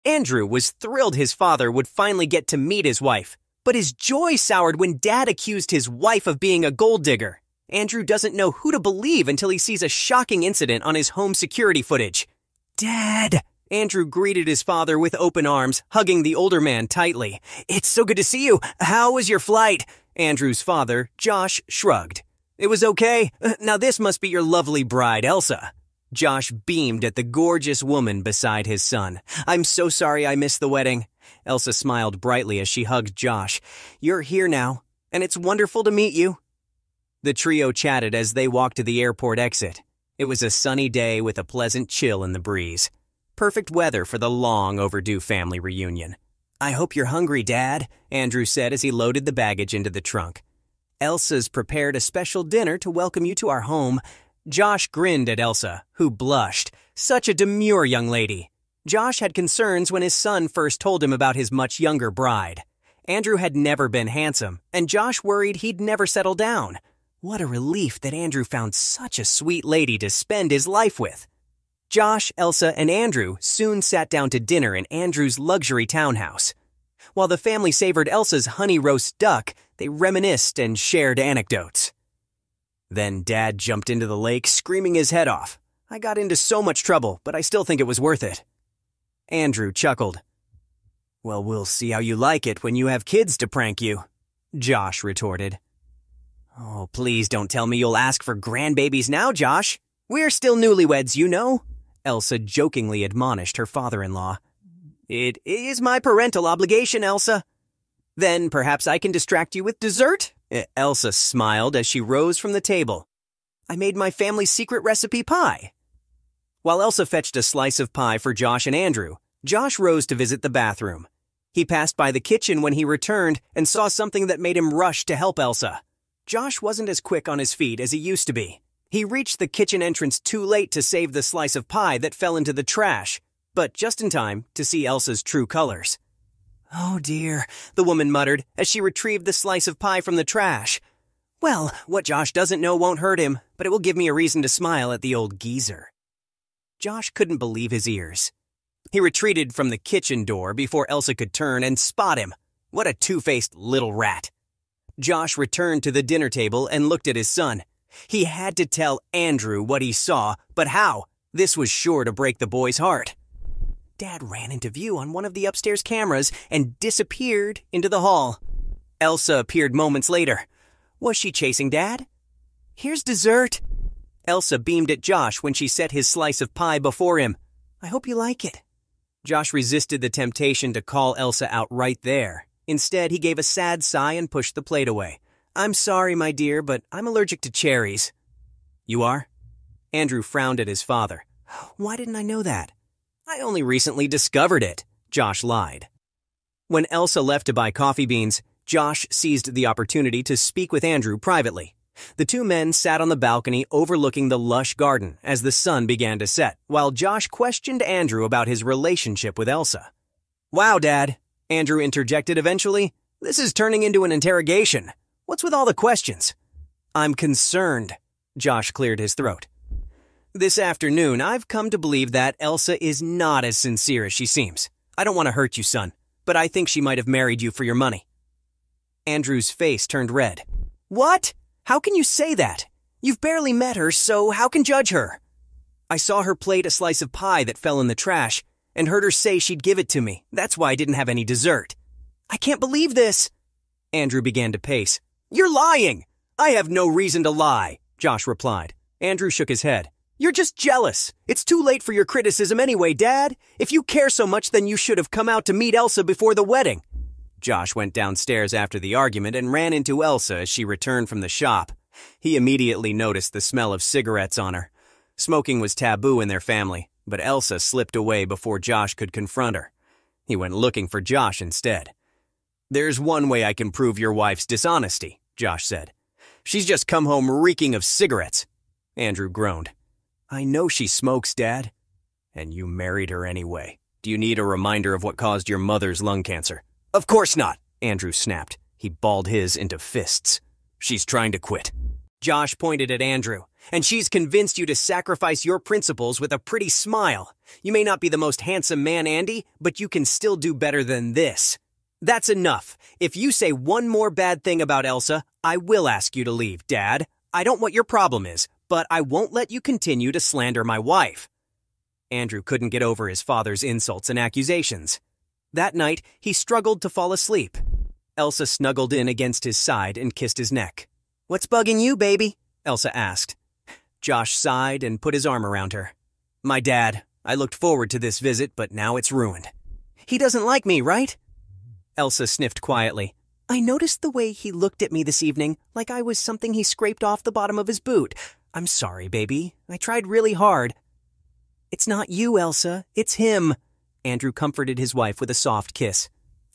Andrew was thrilled his father would finally get to meet his wife, but his joy soured when Dad accused his wife of being a gold digger. Andrew doesn't know who to believe until he sees a shocking incident on his home security footage. "Dad!" Andrew greeted his father with open arms, hugging the older man tightly. "It's so good to see you. How was your flight?" Andrew's father, Josh, shrugged. "It was okay. Now this must be your lovely bride, Elsa." Josh beamed at the gorgeous woman beside his son. "I'm so sorry I missed the wedding." Elsa smiled brightly as she hugged Josh. "You're here now, and it's wonderful to meet you." The trio chatted as they walked to the airport exit. It was a sunny day with a pleasant chill in the breeze. Perfect weather for the long overdue family reunion. "I hope you're hungry, Dad," Andrew said as he loaded the baggage into the trunk. "Elsa's prepared a special dinner to welcome you to our home." Josh grinned at Elsa, who blushed. Such a demure young lady. Josh had concerns when his son first told him about his much younger bride. Andrew had never been handsome, and Josh worried he'd never settle down. What a relief that Andrew found such a sweet lady to spend his life with. Josh, Elsa, and Andrew soon sat down to dinner in Andrew's luxury townhouse. While the family savored Elsa's honey roast duck, they reminisced and shared anecdotes. Then Dad jumped into the lake, screaming his head off. "I got into so much trouble, but I still think it was worth it." Andrew chuckled. "Well, we'll see how you like it when you have kids to prank you," Josh retorted. "Oh, please don't tell me you'll ask for grandbabies now, Josh. We're still newlyweds, you know," Elsa jokingly admonished her father-in-law. "It is my parental obligation, Elsa." "Then perhaps I can distract you with dessert?" Elsa smiled as she rose from the table. "I made my family's secret recipe pie." While Elsa fetched a slice of pie for Josh and Andrew, Josh rose to visit the bathroom. He passed by the kitchen when he returned and saw something that made him rush to help Elsa. Josh wasn't as quick on his feet as he used to be. He reached the kitchen entrance too late to save the slice of pie that fell into the trash, but just in time to see Elsa's true colors. "Oh dear," the woman muttered as she retrieved the slice of pie from the trash. "Well, what Josh doesn't know won't hurt him, but it will give me a reason to smile at the old geezer." Josh couldn't believe his ears. He retreated from the kitchen door before Elsa could turn and spot him. What a two-faced little rat. Josh returned to the dinner table and looked at his son. He had to tell Andrew what he saw, but how? This was sure to break the boy's heart. Dad ran into view on one of the upstairs cameras and disappeared into the hall. Elsa appeared moments later. Was she chasing Dad? "Here's dessert." Elsa beamed at Josh when she set his slice of pie before him. "I hope you like it." Josh resisted the temptation to call Elsa out right there. Instead, he gave a sad sigh and pushed the plate away. "I'm sorry, my dear, but I'm allergic to cherries." "You are?" Andrew frowned at his father. "Why didn't I know that?" "I only recently discovered it," Josh lied. When Elsa left to buy coffee beans, Josh seized the opportunity to speak with Andrew privately. The two men sat on the balcony overlooking the lush garden as the sun began to set, while Josh questioned Andrew about his relationship with Elsa. "Wow, Dad," Andrew interjected eventually. "This is turning into an interrogation. What's with all the questions?" "I'm concerned," Josh cleared his throat. "This afternoon, I've come to believe that Elsa is not as sincere as she seems. I don't want to hurt you, son, but I think she might have married you for your money." Andrew's face turned red. "What? How can you say that? You've barely met her, so how can judge her?" "I saw her plate a slice of pie that fell in the trash and heard her say she'd give it to me. That's why I didn't have any dessert." "I can't believe this." Andrew began to pace. "You're lying." "I have no reason to lie," Josh replied. Andrew shook his head. "You're just jealous. It's too late for your criticism anyway, Dad. If you care so much, then you should have come out to meet Elsa before the wedding." Josh went downstairs after the argument and ran into Elsa as she returned from the shop. He immediately noticed the smell of cigarettes on her. Smoking was taboo in their family, but Elsa slipped away before Josh could confront her. He went looking for Josh instead. "There's one way I can prove your wife's dishonesty," Josh said. "She's just come home reeking of cigarettes." Andrew groaned. "I know she smokes, Dad." "And you married her anyway. Do you need a reminder of what caused your mother's lung cancer?" "Of course not," Andrew snapped. He balled his into fists. "She's trying to quit." Josh pointed at Andrew. "And she's convinced you to sacrifice your principles with a pretty smile. You may not be the most handsome man, Andy, but you can still do better than this." "That's enough. If you say one more bad thing about Elsa, I will ask you to leave, Dad. I don't know what your problem is, but I won't let you continue to slander my wife." Andrew couldn't get over his father's insults and accusations. That night, he struggled to fall asleep. Elsa snuggled in against his side and kissed his neck. "What's bugging you, baby?" Elsa asked. Josh sighed and put his arm around her. "My dad. I looked forward to this visit, but now it's ruined." "He doesn't like me, right?" Elsa sniffed quietly. "I noticed the way he looked at me this evening, like I was something he scraped off the bottom of his boot. I'm sorry, baby. I tried really hard." "It's not you, Elsa. It's him." Andrew comforted his wife with a soft kiss.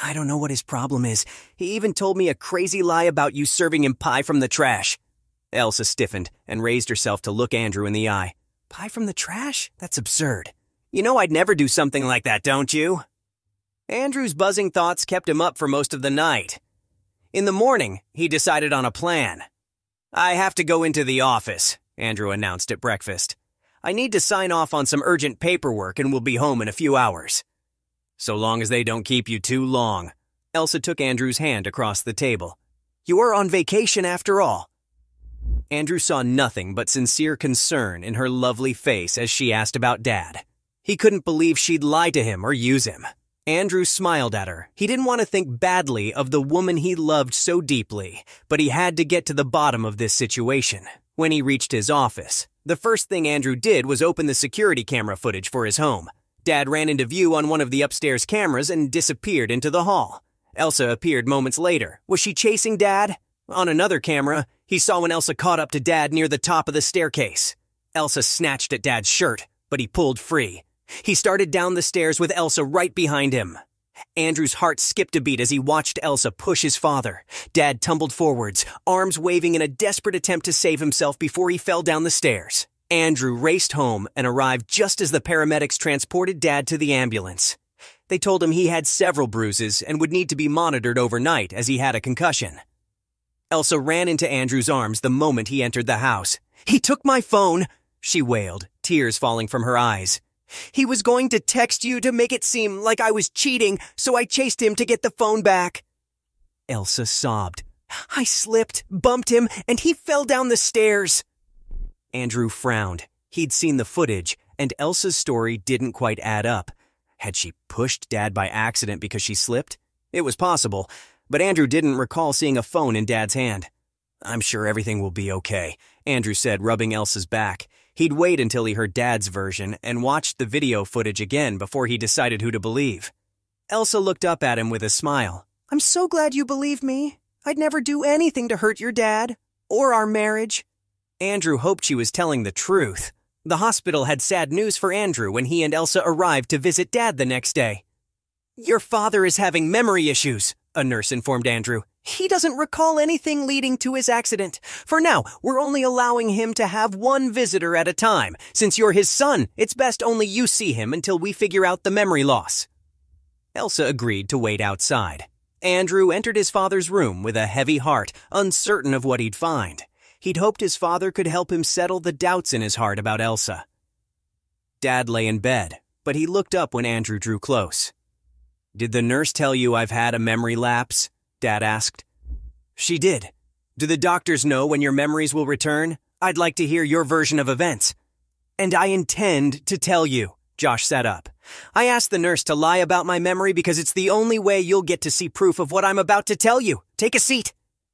"I don't know what his problem is. He even told me a crazy lie about you serving him pie from the trash." Elsa stiffened and raised herself to look Andrew in the eye. "Pie from the trash? That's absurd. You know I'd never do something like that, don't you?" Andrew's buzzing thoughts kept him up for most of the night. In the morning, he decided on a plan. "I have to go into the office," Andrew announced at breakfast. "I need to sign off on some urgent paperwork and will be home in a few hours." "So long as they don't keep you too long." Elsa took Andrew's hand across the table. "You are on vacation after all." Andrew saw nothing but sincere concern in her lovely face as she asked about Dad. He couldn't believe she'd lie to him or use him. Andrew smiled at her. He didn't want to think badly of the woman he loved so deeply, but he had to get to the bottom of this situation. When he reached his office, the first thing Andrew did was open the security camera footage for his home. Dad ran into view on one of the upstairs cameras and disappeared into the hall. Elsa appeared moments later. Was she chasing Dad? On another camera, he saw when Elsa caught up to Dad near the top of the staircase. Elsa snatched at Dad's shirt, but he pulled free. He started down the stairs with Elsa right behind him. Andrew's heart skipped a beat as he watched Elsa push his father. Dad tumbled forwards, arms waving in a desperate attempt to save himself before he fell down the stairs. Andrew raced home and arrived just as the paramedics transported Dad to the ambulance. They told him he had several bruises and would need to be monitored overnight as he had a concussion. Elsa ran into Andrew's arms the moment he entered the house. "He took my phone," she wailed, tears falling from her eyes. "He was going to text you to make it seem like I was cheating, so I chased him to get the phone back." Elsa sobbed. "I slipped, bumped him, and he fell down the stairs." Andrew frowned. He'd seen the footage, and Elsa's story didn't quite add up. Had she pushed Dad by accident because she slipped? It was possible, but Andrew didn't recall seeing a phone in Dad's hand. "I'm sure everything will be okay," Andrew said, rubbing Elsa's back. He'd wait until he heard Dad's version and watched the video footage again before he decided who to believe. Elsa looked up at him with a smile. "I'm so glad you believe me. I'd never do anything to hurt your dad or our marriage." Andrew hoped she was telling the truth. The hospital had sad news for Andrew when he and Elsa arrived to visit Dad the next day. "Your father is having memory issues," a nurse informed Andrew. "He doesn't recall anything leading to his accident. For now, we're only allowing him to have one visitor at a time. Since you're his son, it's best only you see him until we figure out the memory loss." Elsa agreed to wait outside. Andrew entered his father's room with a heavy heart, uncertain of what he'd find. He'd hoped his father could help him settle the doubts in his heart about Elsa. Dad lay in bed, but he looked up when Andrew drew close. "Did the nurse tell you I've had a memory lapse?" Dad asked. "She did. Do the doctors know when your memories will return? I'd like to hear your version of events." "And I intend to tell you." Josh sat up. "I asked the nurse to lie about my memory because it's the only way you'll get to see proof of what I'm about to tell you. Take a seat."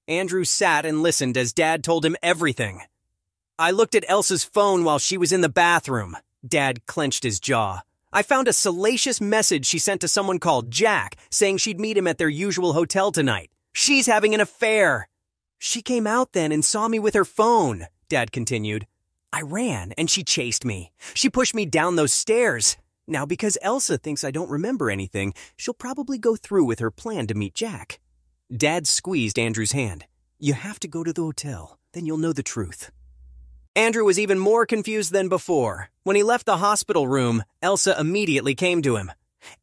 Andrew sat and listened as Dad told him everything. "I looked at Elsa's phone while she was in the bathroom." Dad clenched his jaw. "I found a salacious message she sent to someone called Jack, saying she'd meet him at their usual hotel tonight. She's having an affair." "She came out then and saw me with her phone," Dad continued. "I ran and she chased me. She pushed me down those stairs. Now, because Elsa thinks I don't remember anything, she'll probably go through with her plan to meet Jack." Dad squeezed Andrew's hand. "You have to go to the hotel, then you'll know the truth." Andrew was even more confused than before. When he left the hospital room, Elsa immediately came to him.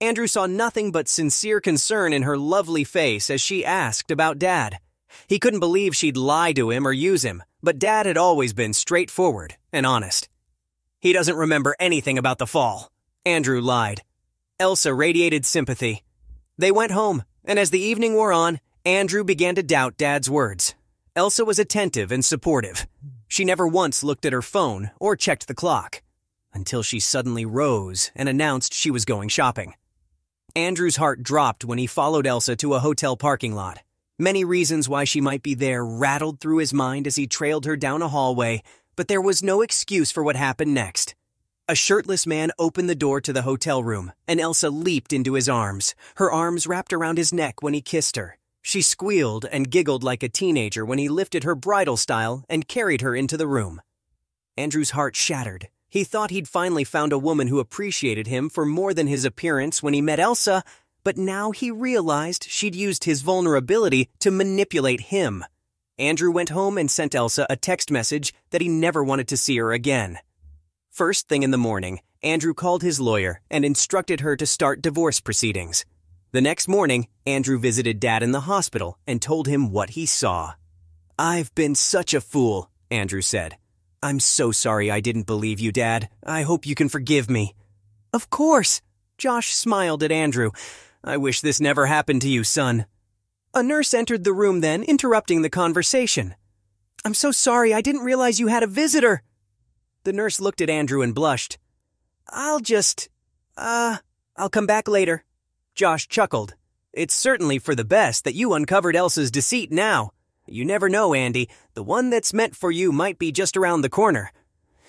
Andrew saw nothing but sincere concern in her lovely face as she asked about Dad. He couldn't believe she'd lie to him or use him, but Dad had always been straightforward and honest. He doesn't remember anything about the fall. Andrew lied. Elsa radiated sympathy. They went home, and as the evening wore on, Andrew began to doubt Dad's words. Elsa was attentive and supportive. She never once looked at her phone or checked the clock, until she suddenly rose and announced she was going shopping. Andrew's heart dropped when he followed Elsa to a hotel parking lot. Many reasons why she might be there rattled through his mind as he trailed her down a hallway, but there was no excuse for what happened next. A shirtless man opened the door to the hotel room, and Elsa leaped into his arms, her arms wrapped around his neck when he kissed her. She squealed and giggled like a teenager when he lifted her bridal style and carried her into the room. Andrew's heart shattered. He thought he'd finally found a woman who appreciated him for more than his appearance when he met Elsa, but now he realized she'd used his vulnerability to manipulate him. Andrew went home and sent Elsa a text message that he never wanted to see her again. First thing in the morning, Andrew called his lawyer and instructed her to start divorce proceedings. The next morning, Andrew visited Dad in the hospital and told him what he saw. "I've been such a fool," Andrew said. "I'm so sorry I didn't believe you, Dad. I hope you can forgive me." "Of course." Josh smiled at Andrew. "I wish this never happened to you, son." A nurse entered the room then, interrupting the conversation. "I'm so sorry, I didn't realize you had a visitor." The nurse looked at Andrew and blushed. I'll come back later." Josh chuckled. "It's certainly for the best that you uncovered Elsa's deceit now. You never know, Andy. The one that's meant for you might be just around the corner.